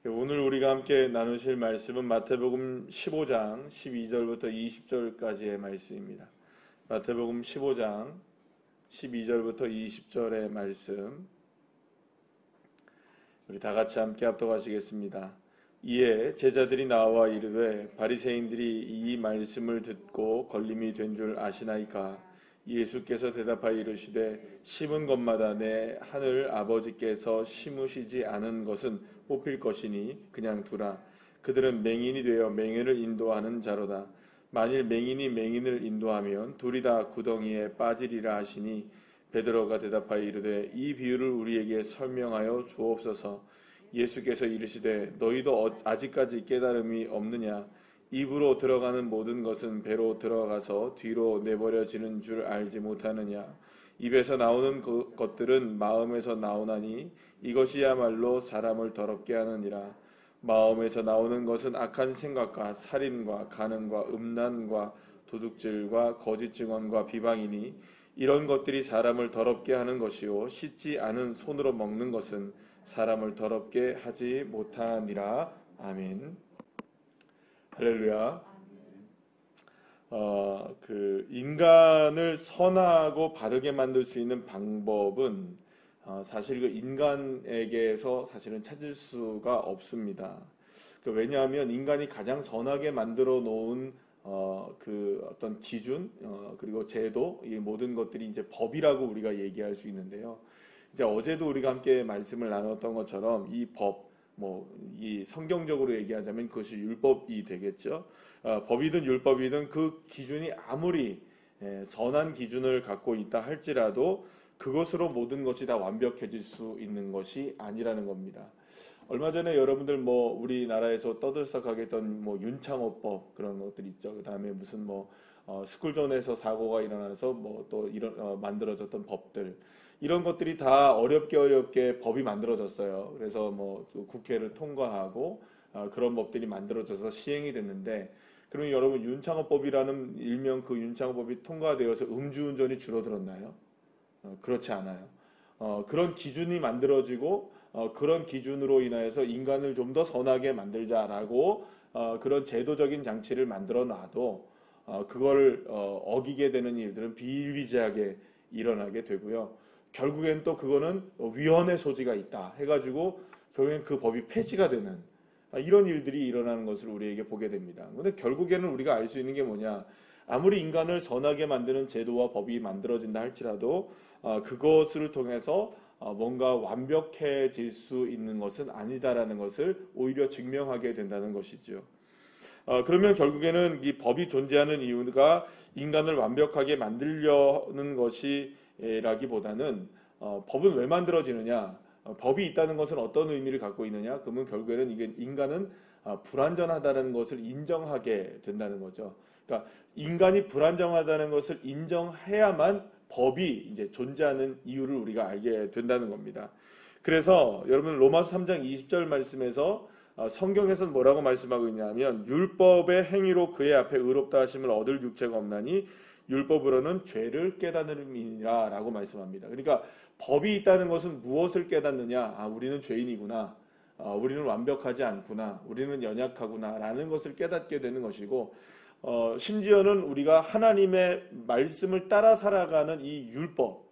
오늘 우리가 함께 나누실 말씀은 마태복음 15장 12절부터 20절까지의 말씀입니다. 마태복음 15장 12절부터 20절의 말씀 우리 다 같이 함께 합독하시겠습니다. 이에 제자들이 나와 이르되 바리새인들이 이 말씀을 듣고 걸림이 된 줄 아시나이까? 예수께서 대답하여 이르시되 심은 것마다 내 하늘 아버지께서 심으시지 않은 것은 뽑힐 것이니 그냥 두라. 그들은 맹인이 되어 맹인을 인도하는 자로다. 만일 맹인이 맹인을 인도하면 둘이 다 구덩이에 빠지리라 하시니 베드로가 대답하여 이르되 이 비유를 우리에게 설명하여 주옵소서. 예수께서 이르시되 너희도 아직까지 깨달음이 없느냐? 입으로 들어가는 모든 것은 배로 들어가서 뒤로 내버려지는 줄 알지 못하느냐? 입에서 나오는 것들은 마음에서 나오나니 이것이야말로 사람을 더럽게 하느니라. 마음에서 나오는 것은 악한 생각과 살인과 간음과 음란과 도둑질과 거짓 증언과 비방이니 이런 것들이 사람을 더럽게 하는 것이요 씻지 않은 손으로 먹는 것은 사람을 더럽게 하지 못하니라. 아멘. 할렐루야. 인간을 선하고 바르게 만들 수 있는 방법은 사실 그 인간에게서 사실은 찾을 수가 없습니다. 왜냐하면 인간이 가장 선하게 만들어 놓은 그 어떤 기준 그리고 제도, 이 모든 것들이 이제 법이라고 우리가 얘기할 수 있는데요. 이제 어제도 우리가 함께 말씀을 나눴던 것처럼 이 법, 이 성경적으로 얘기하자면 그것이 율법이 되겠죠. 법이든 율법이든 그 기준이 아무리 선한 기준을 갖고 있다 할지라도 그것으로 모든 것이 다 완벽해질 수 있는 것이 아니라는 겁니다. 얼마 전에 여러분들 우리나라에서 떠들썩하게 했던 윤창호법 그런 것들 있죠. 그 다음에 무슨 스쿨존에서 사고가 일어나서 또 만들어졌던 법들, 이런 것들이 다 어렵게 법이 만들어졌어요. 그래서 국회를 통과하고 그런 법들이 만들어져서 시행이 됐는데, 그러면 여러분 윤창호법이라는 일명 그 윤창호법이 통과되어서 음주운전이 줄어들었나요? 그렇지 않아요. 그런 기준이 만들어지고 그런 기준으로 인하여서 인간을 좀 더 선하게 만들자라고 그런 제도적인 장치를 만들어 놔도 그걸 어기게 되는 일들은 비일비재하게 일어나게 되고요. 결국엔 또 그거는 위헌의 소지가 있다 해가지고 결국엔 그 법이 폐지가 되는 이런 일들이 일어나는 것을 우리에게 보게 됩니다. 근데 결국에는 우리가 알 수 있는 게 뭐냐? 아무리 인간을 선하게 만드는 제도와 법이 만들어진다 할지라도 그것을 통해서 뭔가 완벽해질 수 있는 것은 아니다라는 것을 오히려 증명하게 된다는 것이죠. 그러면 결국에는 이 법이 존재하는 이유가 인간을 완벽하게 만들려는 것이라기보다는 법은 왜 만들어지느냐? 법이 있다는 것은 어떤 의미를 갖고 있느냐? 그러면 결국에는 이게 인간은 불완전하다는 것을 인정하게 된다는 거죠. 그러니까 인간이 불완전하다는 것을 인정해야만 법이 이제 존재하는 이유를 우리가 알게 된다는 겁니다. 그래서 여러분 로마서 3장 20절 말씀에서 성경에서는 뭐라고 말씀하고 있냐면 율법의 행위로 그의 앞에 의롭다 하심을 얻을 육체가 없나니 율법으로는 죄를 깨닫느니라 라고 말씀합니다. 그러니까 법이 있다는 것은 무엇을 깨닫느냐? 우리는 죄인이구나. 우리는 완벽하지 않구나. 우리는 연약하구나 라는 것을 깨닫게 되는 것이고, 심지어는 우리가 하나님의 말씀을 따라 살아가는 이 율법,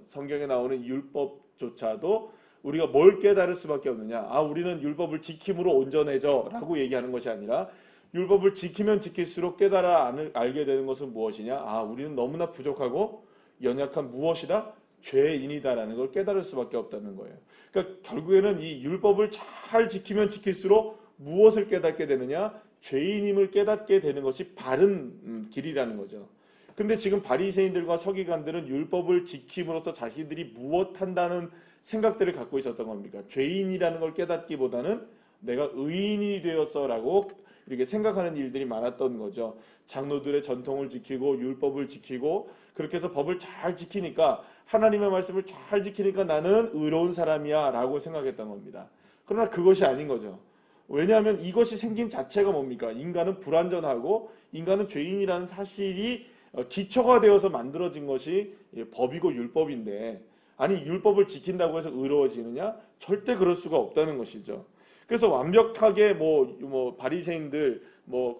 성경에 나오는 율법조차도 우리가 뭘 깨달을 수밖에 없느냐? 우리는 율법을 지킴으로 온전해져 라고 얘기하는 것이 아니라 율법을 지키면 지킬수록 깨달아 알게 되는 것은 무엇이냐? 우리는 너무나 부족하고 연약한 무엇이다? 죄인이다라는 걸 깨달을 수밖에 없다는 거예요. 그러니까 결국에는 이 율법을 잘 지키면 지킬수록 무엇을 깨닫게 되느냐? 죄인임을 깨닫게 되는 것이 바른 길이라는 거죠. 근데 지금 바리새인들과 서기관들은 율법을 지킴으로써 자신들이 무엇한다는 생각들을 갖고 있었던 겁니까? 죄인이라는 걸 깨닫기보다는 내가 의인이 되었어라고 이렇게 생각하는 일들이 많았던 거죠. 장로들의 전통을 지키고 율법을 지키고 그렇게 해서 법을 잘 지키니까, 하나님의 말씀을 잘 지키니까 나는 의로운 사람이야 라고 생각했던 겁니다. 그러나 그것이 아닌 거죠. 왜냐하면 이것이 생긴 자체가 뭡니까? 인간은 불완전하고 인간은 죄인이라는 사실이 기초가 되어서 만들어진 것이 법이고 율법인데, 아니 율법을 지킨다고 해서 의로워지느냐? 절대 그럴 수가 없다는 것이죠. 그래서 완벽하게 바리새인들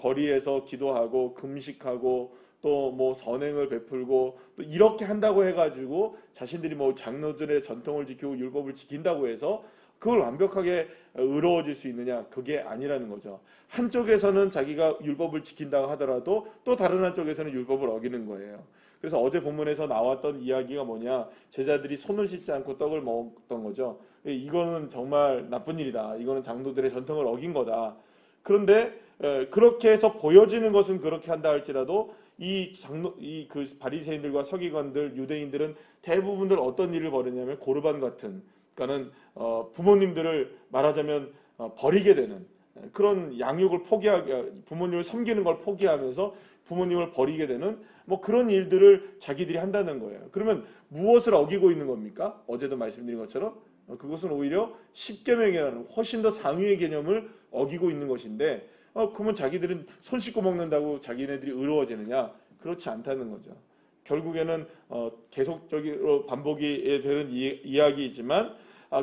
거리에서 기도하고 금식하고 또 선행을 베풀고 또 이렇게 한다고 해가지고 자신들이 장로들의 전통을 지키고 율법을 지킨다고 해서 그걸 완벽하게 의로워질 수 있느냐? 그게 아니라는 거죠. 한쪽에서는 자기가 율법을 지킨다고 하더라도 또 다른 한쪽에서는 율법을 어기는 거예요. 그래서 어제 본문에서 나왔던 이야기가 뭐냐? 제자들이 손을 씻지 않고 떡을 먹었던 거죠. 이거는 정말 나쁜 일이다. 이거는 장로들의 전통을 어긴 거다. 그런데 그렇게 해서 보여지는 것은 그렇게 한다 할지라도 그 바리새인들과 서기관들, 유대인들은 대부분들 어떤 일을 벌였냐면 고르반 같은, 그러니까는 부모님들을 말하자면 버리게 되는 그런 양육을 포기하게, 부모님을 섬기는 걸 포기하면서 부모님을 버리게 되는 그런 일들을 자기들이 한다는 거예요. 그러면 무엇을 어기고 있는 겁니까? 어제도 말씀드린 것처럼 그것은 오히려 십계명이라는 훨씬 더 상위의 개념을 어기고 있는 것인데, 그러면 자기들은 손 씻고 먹는다고 자기네들이 의로워지느냐? 그렇지 않다는 거죠. 결국에는 계속적으로 반복이 되는 이야기이지만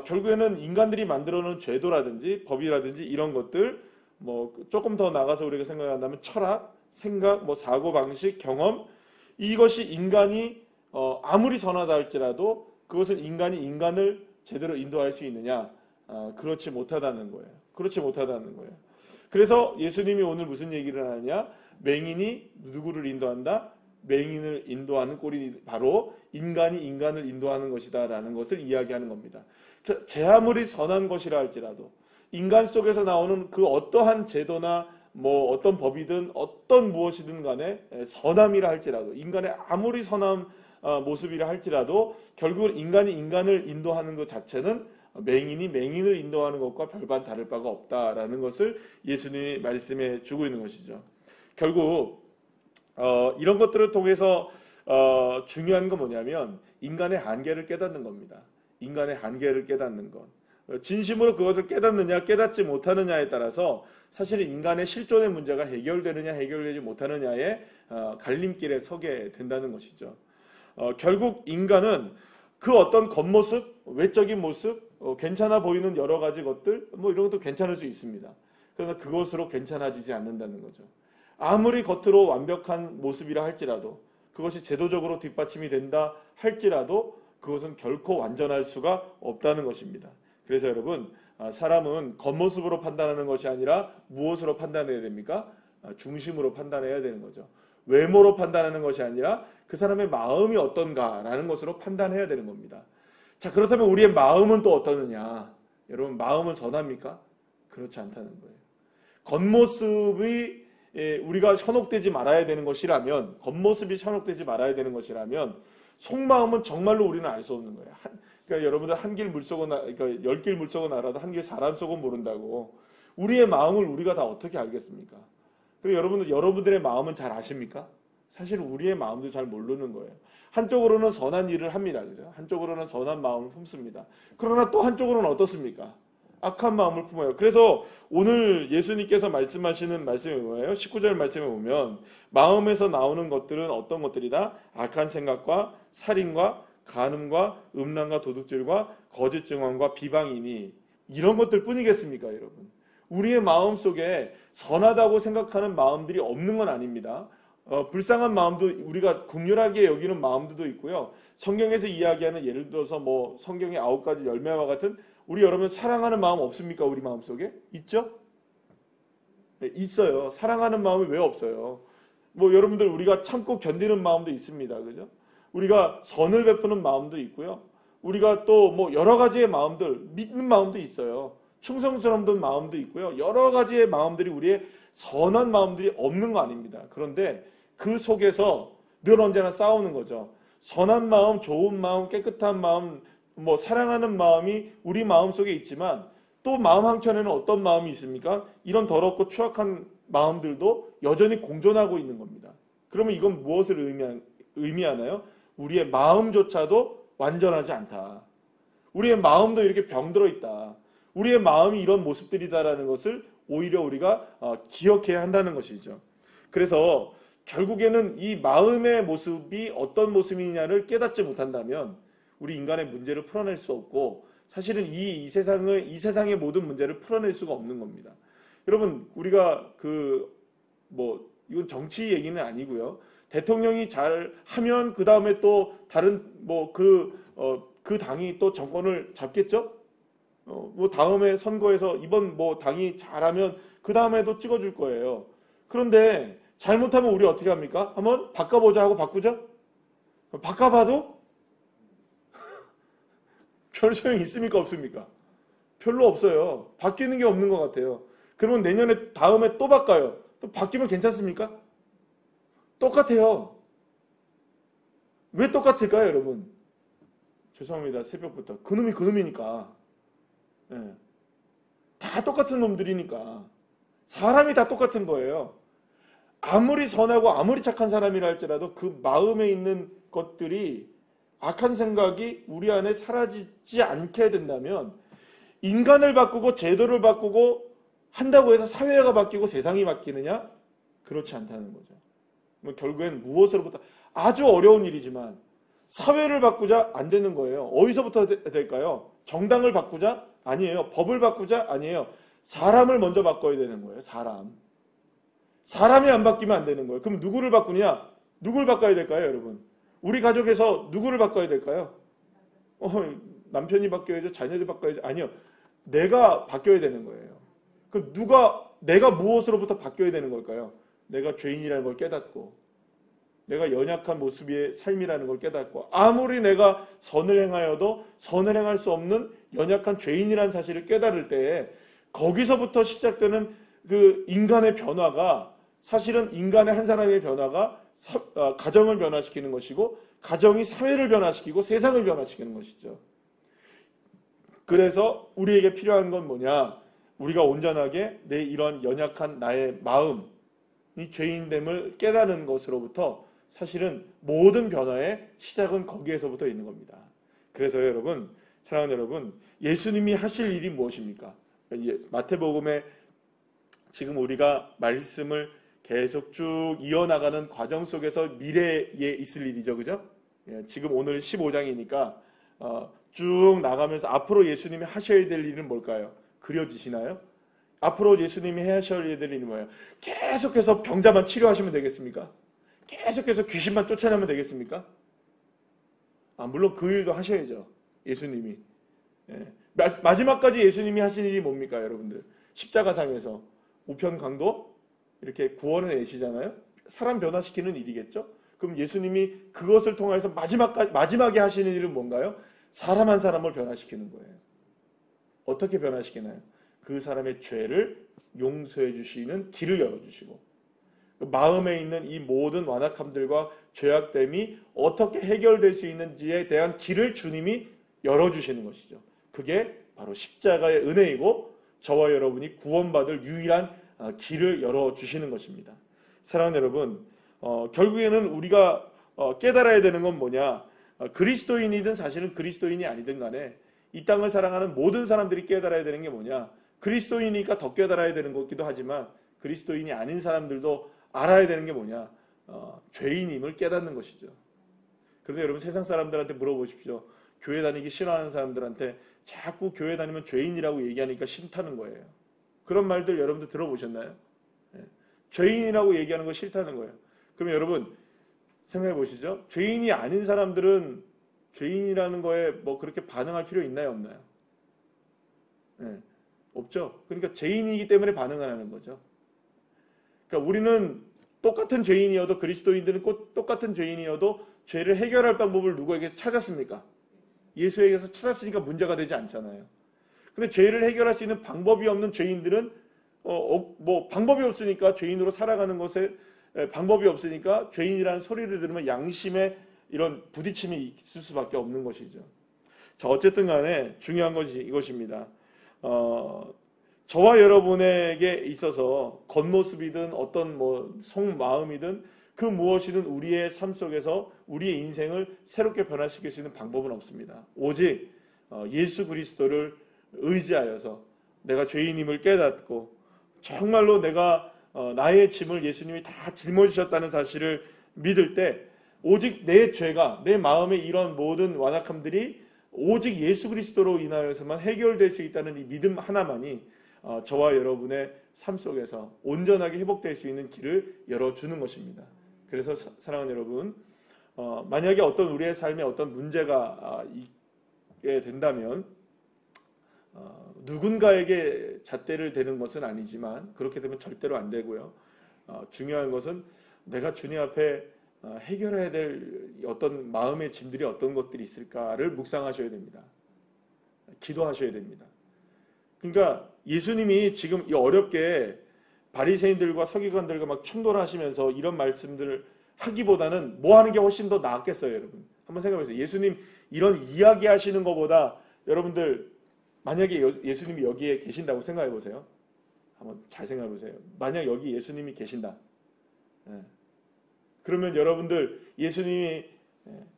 결국에는 인간들이 만들어놓은 제도라든지 법이라든지 이런 것들, 조금 더 나가서 우리가 생각한다면 철학, 생각, 사고방식, 경험, 이것이 인간이 아무리 선하다 할지라도 그것은 인간이 인간을 제대로 인도할 수 있느냐? 그렇지 못하다는 거예요. 그렇지 못하다는 거예요. 그래서 예수님이 오늘 무슨 얘기를 하느냐? 맹인이 누구를 인도한다? 맹인을 인도하는 꼴이 바로 인간이 인간을 인도하는 것이다 라는 것을 이야기하는 겁니다. 제 아무리 선한 것이라 할지라도 인간 속에서 나오는 그 어떠한 제도나 어떤 법이든 어떤 무엇이든 간에 선함이라 할지라도, 인간의 아무리 선한 모습이라 할지라도 결국은 인간이 인간을 인도하는 것 자체는 맹인이 맹인을 인도하는 것과 별반 다를 바가 없다라는 것을 예수님이 말씀해 주고 있는 것이죠. 결국 이런 것들을 통해서 중요한 건 뭐냐면 인간의 한계를 깨닫는 겁니다. 인간의 한계를 깨닫는 것. 진심으로 그것을 깨닫느냐 깨닫지 못하느냐에 따라서 사실은 인간의 실존의 문제가 해결되느냐 해결되지 못하느냐의 갈림길에 서게 된다는 것이죠. 결국 인간은 그 어떤 겉모습, 외적인 모습, 괜찮아 보이는 여러 가지 것들 이런 것도 괜찮을 수 있습니다. 그러나 그것으로 괜찮아지지 않는다는 거죠. 아무리 겉으로 완벽한 모습이라 할지라도, 그것이 제도적으로 뒷받침이 된다 할지라도 그것은 결코 완전할 수가 없다는 것입니다. 그래서 여러분, 사람은 겉모습으로 판단하는 것이 아니라 무엇으로 판단해야 됩니까? 중심으로 판단해야 되는 거죠. 외모로 판단하는 것이 아니라 그 사람의 마음이 어떤가라는 것으로 판단해야 되는 겁니다. 자, 그렇다면 우리의 마음은 또 어떠느냐? 여러분, 마음은 선합니까? 그렇지 않다는 거예요. 겉모습이 우리가 현혹되지 말아야 되는 것이라면, 겉모습이 현혹되지 말아야 되는 것이라면 속마음은 정말로 우리는 알 수 없는 거예요. 그러니까 여러분들 한 길 물속은, 그러니까 10길 물속은 알아도 한 길 사람 속은 모른다고. 우리의 마음을 우리가 다 어떻게 알겠습니까? 그리고 여러분들의 마음은 잘 아십니까? 사실 우리의 마음도 잘 모르는 거예요. 한쪽으로는 선한 일을 합니다. 그죠? 한쪽으로는 선한 마음을 품습니다. 그러나 또 한쪽으로는 어떻습니까? 악한 마음을 품어요. 그래서 오늘 예수님께서 말씀하시는 말씀이 뭐예요? 19절 말씀에 보면 마음에서 나오는 것들은 어떤 것들이다? 악한 생각과 살인과 간음과 음란과 도둑질과 거짓 증언과 비방이니, 이런 것들 뿐이겠습니까, 여러분? 우리의 마음 속에 선하다고 생각하는 마음들이 없는 건 아닙니다. 불쌍한 마음도, 우리가 긍휼하게 여기는 마음들도 있고요. 성경에서 이야기하는, 예를 들어서 성경의 9가지 열매와 같은, 우리 여러분 사랑하는 마음 없습니까? 우리 마음 속에 있죠? 네, 있어요. 사랑하는 마음이 왜 없어요? 여러분들, 우리가 참고 견디는 마음도 있습니다. 그죠? 우리가 선을 베푸는 마음도 있고요. 우리가 또 여러 가지의 마음들, 믿는 마음도 있어요. 충성스러운 마음도 있고요. 여러 가지의 마음들이, 우리의 선한 마음들이 없는 거 아닙니다. 그런데 그 속에서 늘 언제나 싸우는 거죠. 선한 마음, 좋은 마음, 깨끗한 마음, 사랑하는 마음이 우리 마음 속에 있지만 또 마음 한켠에는 어떤 마음이 있습니까? 이런 더럽고 추악한 마음들도 여전히 공존하고 있는 겁니다. 그러면 이건 무엇을 의미하나요? 우리의 마음조차도 완전하지 않다. 우리의 마음도 이렇게 병들어 있다. 우리의 마음이 이런 모습들이다라는 것을 오히려 우리가 기억해야 한다는 것이죠. 그래서 결국에는 이 마음의 모습이 어떤 모습이냐를 깨닫지 못한다면 우리 인간의 문제를 풀어낼 수 없고, 사실은 이 세상의 모든 문제를 풀어낼 수가 없는 겁니다. 여러분, 우리가 이건 정치 얘기는 아니고요. 대통령이 잘 하면 그 다음에 또 다른 그 당이 또 정권을 잡겠죠? 다음에 선거에서 이번 당이 잘하면 그 다음에도 찍어줄 거예요. 그런데 잘못하면 우리 어떻게 합니까? 한번 바꿔보자 하고 바꾸죠? 바꿔봐도 별 소용이 있습니까? 없습니까? 별로 없어요. 바뀌는 게 없는 것 같아요. 그러면 내년에 다음에 또 바꿔요. 또 바뀌면 괜찮습니까? 똑같아요. 왜 똑같을까요, 여러분? 죄송합니다. 새벽부터. 그놈이 그놈이니까. 예. 다 똑같은 놈들이니까. 사람이 다 똑같은 거예요. 아무리 선하고 아무리 착한 사람이라 할지라도 그 마음에 있는 것들이, 악한 생각이 우리 안에 사라지지 않게 된다면, 인간을 바꾸고 제도를 바꾸고 한다고 해서 사회가 바뀌고 세상이 바뀌느냐? 그렇지 않다는 거죠. 결국엔 무엇으로부터, 아주 어려운 일이지만 사회를 바꾸자 안 되는 거예요. 어디서부터 될까요? 정당을 바꾸자? 아니에요. 법을 바꾸자? 아니에요. 사람을 먼저 바꿔야 되는 거예요. 사람이 안 바뀌면 안 되는 거예요. 그럼 누구를 바꾸냐? 누구를 바꿔야 될까요, 여러분? 우리 가족에서 누구를 바꿔야 될까요? 남편이 바뀌어야죠. 자녀들이 바꿔야죠. 아니요. 내가 바뀌어야 되는 거예요. 그럼 내가 무엇으로부터 바뀌어야 되는 걸까요? 내가 죄인이라는 걸 깨닫고, 내가 연약한 모습의 삶이라는 걸 깨닫고, 아무리 내가 선을 행하여도 선을 행할 수 없는 연약한 죄인이라는 사실을 깨달을 때에, 거기서부터 시작되는 그 인간의 변화가, 사실은 인간의 한 사람의 변화가 가정을 변화시키는 것이고, 가정이 사회를 변화시키고 세상을 변화시키는 것이죠. 그래서 우리에게 필요한 건 뭐냐? 우리가 온전하게 내 이런 연약한 나의 마음, 이 죄인됨을 깨닫는 것으로부터 사실은 모든 변화의 시작은 거기에서부터 있는 겁니다. 그래서 여러분, 사랑하는 여러분, 예수님이 하실 일이 무엇입니까? 마태복음에 지금 우리가 말씀을 계속 쭉 이어나가는 과정 속에서 미래에 있을 일이죠. 그죠? 지금 오늘 15장이니까 쭉 나가면서 앞으로 예수님이 하셔야 될 일은 뭘까요? 그려지시나요? 앞으로 예수님이 하셔야 될 일은 뭐예요? 계속해서 병자만 치료하시면 되겠습니까? 계속해서 귀신만 쫓아내면 되겠습니까? 물론 그 일도 하셔야죠. 예수님이. 마지막까지 예수님이 하신 일이 뭡니까, 여러분들? 십자가상에서 우편강도 이렇게 구원을 내시잖아요. 사람 변화시키는 일이겠죠. 그럼 예수님이 그것을 통해서 마지막에 하시는 일은 뭔가요? 사람 한 사람을 변화시키는 거예요. 어떻게 변화시키나요? 그 사람의 죄를 용서해 주시는 길을 열어주시고, 마음에 있는 이 모든 완악함들과 죄악됨이 어떻게 해결될 수 있는지에 대한 길을 주님이 열어주시는 것이죠. 그게 바로 십자가의 은혜이고, 저와 여러분이 구원받을 유일한 길을 열어주시는 것입니다. 사랑하는 여러분, 결국에는 우리가 깨달아야 되는 건 뭐냐? 그리스도인이든 사실은 그리스도인이 아니든 간에 이 땅을 사랑하는 모든 사람들이 깨달아야 되는 게 뭐냐? 그리스도인이니까 더 깨달아야 되는 것기도 하지만, 그리스도인이 아닌 사람들도 알아야 되는 게 뭐냐? 죄인임을 깨닫는 것이죠. 그런데 여러분, 세상 사람들한테 물어보십시오. 교회 다니기 싫어하는 사람들한테 자꾸 교회 다니면 죄인이라고 얘기하니까 싫다는 거예요. 그런 말들 여러분들 들어보셨나요? 죄인이라고 얘기하는 거 싫다는 거예요. 그러면 여러분 생각해 보시죠. 죄인이 아닌 사람들은 죄인이라는 거에 그렇게 반응할 필요 있나요, 없나요? 없죠. 그러니까 죄인이기 때문에 반응을 하는 거죠. 그러니까 우리는 똑같은 죄인이어도, 그리스도인들은 똑같은 죄인이어도 죄를 해결할 방법을 누구에게 찾았습니까? 예수에게서 찾았으니까 문제가 되지 않잖아요. 근데 죄를 해결할 수 있는 방법이 없는 죄인들은 방법이 없으니까, 죄인으로 살아가는 것에 방법이 없으니까 죄인이라는 소리를 들으면 양심에 이런 부딪힘이 있을 수밖에 없는 것이죠. 자, 어쨌든 간에 중요한 것이 이것입니다. 저와 여러분에게 있어서 겉모습이든 어떤 속마음이든 그 무엇이든 우리의 삶 속에서 우리의 인생을 새롭게 변화시킬 수 있는 방법은 없습니다. 오직 예수 그리스도를 의지하여서 내가 죄인임을 깨닫고, 정말로 내가 나의 짐을 예수님이 다 짊어지셨다는 사실을 믿을 때, 오직 내 죄가, 내 마음의 이런 모든 완악함들이 오직 예수 그리스도로 인하여서만 해결될 수 있다는 이 믿음 하나만이 저와 여러분의 삶 속에서 온전하게 회복될 수 있는 길을 열어주는 것입니다. 그래서 사랑하는 여러분, 만약에 어떤 우리의 삶에 어떤 문제가 있게 된다면 누군가에게 잣대를 대는 것은 아니지만 그렇게 되면 절대로 안 되고요. 중요한 것은 내가 주님 앞에 해결해야 될 어떤 마음의 짐들이 어떤 것들이 있을까를 묵상하셔야 됩니다. 기도하셔야 됩니다. 그러니까 예수님이 지금 이 어렵게 바리새인들과 서기관들과 막 충돌하시면서 이런 말씀들을 하기보다는 뭐 하는 게 훨씬 더 나았겠어요, 여러분. 한번 생각해 보세요. 예수님 이런 이야기 하시는 것보다 여러분들 만약에 예수님이 여기에 계신다고 생각해 보세요. 한번 잘 생각해 보세요. 만약 여기 예수님이 계신다. 그러면 여러분들 예수님이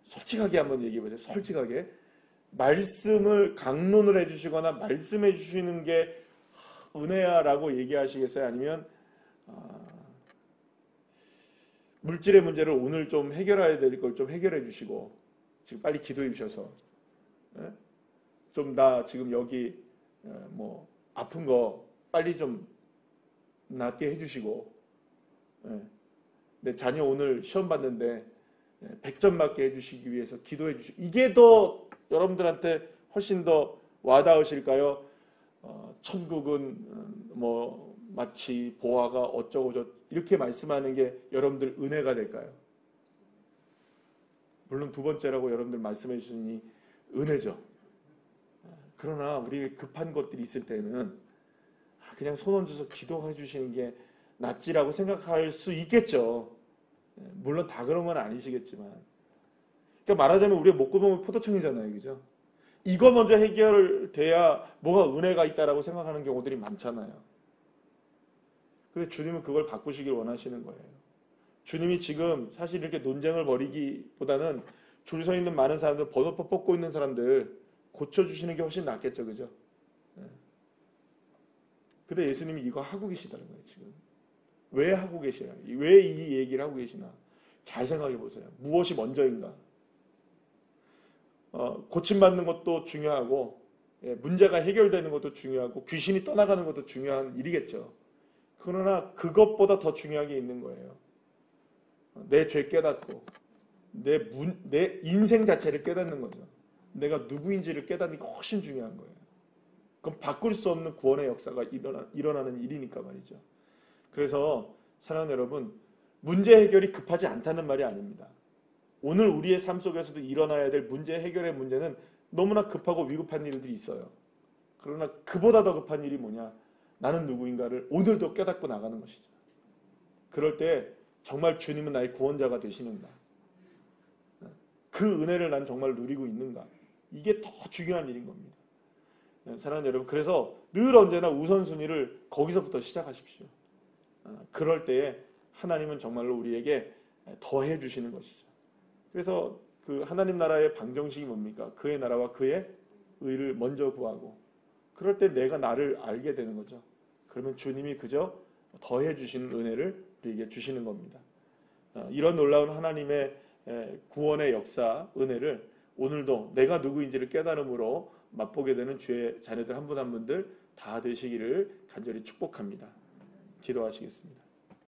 솔직하게 한번 얘기해 보세요. 솔직하게 말씀을 강론을 해주시거나 말씀해 주시는 게 은혜야 라고 얘기하시겠어요? 아니면 물질의 문제를 오늘 좀 해결해야 될 걸 좀 해결해 주시고 지금 빨리 기도해 주셔서 좀 나 지금 여기 뭐 아픈 거 빨리 좀 낫게 해주시고 내 자녀 오늘 시험 봤는데 100점 맞게 해주시기 위해서 기도해 주시고 이게 더 여러분들한테 훨씬 더 와닿으실까요? 천국은 뭐 마치 보화가 어쩌고 저쩌고 이렇게 말씀하는 게 여러분들 은혜가 될까요? 물론 두 번째라고 여러분들 말씀해 주시니 은혜죠. 그러나 우리에게 급한 것들이 있을 때는 그냥 손 얹어서 기도해 주시는 게 낫지라고 생각할 수 있겠죠. 물론 다 그런 건 아니시겠지만, 그러니까 말하자면 우리의 목구멍은 포도청이잖아요, 그죠? 이거 먼저 해결돼야 뭐가 은혜가 있다라고 생각하는 경우들이 많잖아요. 근데 주님은 그걸 바꾸시길 원하시는 거예요. 주님이 지금 사실 이렇게 논쟁을 벌이기보다는 줄 서 있는 많은 사람들, 번호표 뽑고 있는 사람들 고쳐주시는 게 훨씬 낫겠죠, 그죠? 근데 예수님이 이거 하고 계시다는 거예요, 지금. 왜 하고 계셔요? 왜 이 얘기를 하고 계시나? 잘 생각해 보세요. 무엇이 먼저인가? 고침받는 것도 중요하고, 문제가 해결되는 것도 중요하고, 귀신이 떠나가는 것도 중요한 일이겠죠. 그러나 그것보다 더 중요한 게 있는 거예요. 내 죄 깨닫고, 내 인생 자체를 깨닫는 거죠. 내가 누구인지를 깨닫는 게 훨씬 중요한 거예요. 그럼 바꿀 수 없는 구원의 역사가 일어나는 일이니까 말이죠. 그래서 사랑하는 여러분, 문제 해결이 급하지 않다는 말이 아닙니다. 오늘 우리의 삶 속에서도 일어나야 될 문제 해결의 문제는 너무나 급하고 위급한 일들이 있어요. 그러나 그보다 더 급한 일이 뭐냐? 나는 누구인가를 오늘도 깨닫고 나가는 것이죠. 그럴 때 정말 주님은 나의 구원자가 되시는가? 그 은혜를 난 정말 누리고 있는가? 이게 더 중요한 일인 겁니다. 사랑하는 여러분, 그래서 늘 언제나 우선순위를 거기서부터 시작하십시오. 그럴 때에 하나님은 정말로 우리에게 더해 주시는 것이죠. 그래서 그 하나님 나라의 방정식이 뭡니까? 그의 나라와 그의 의를 먼저 구하고, 그럴 때 내가 나를 알게 되는 거죠. 그러면 주님이 그저 더해 주시는 은혜를 우리에게 주시는 겁니다. 이런 놀라운 하나님의 구원의 역사, 은혜를 오늘도 내가 누구인지를 깨달음으로 맛보게 되는 주의 자녀들 한 분 한 분들 다 되시기를 간절히 축복합니다. 기도하시겠습니다.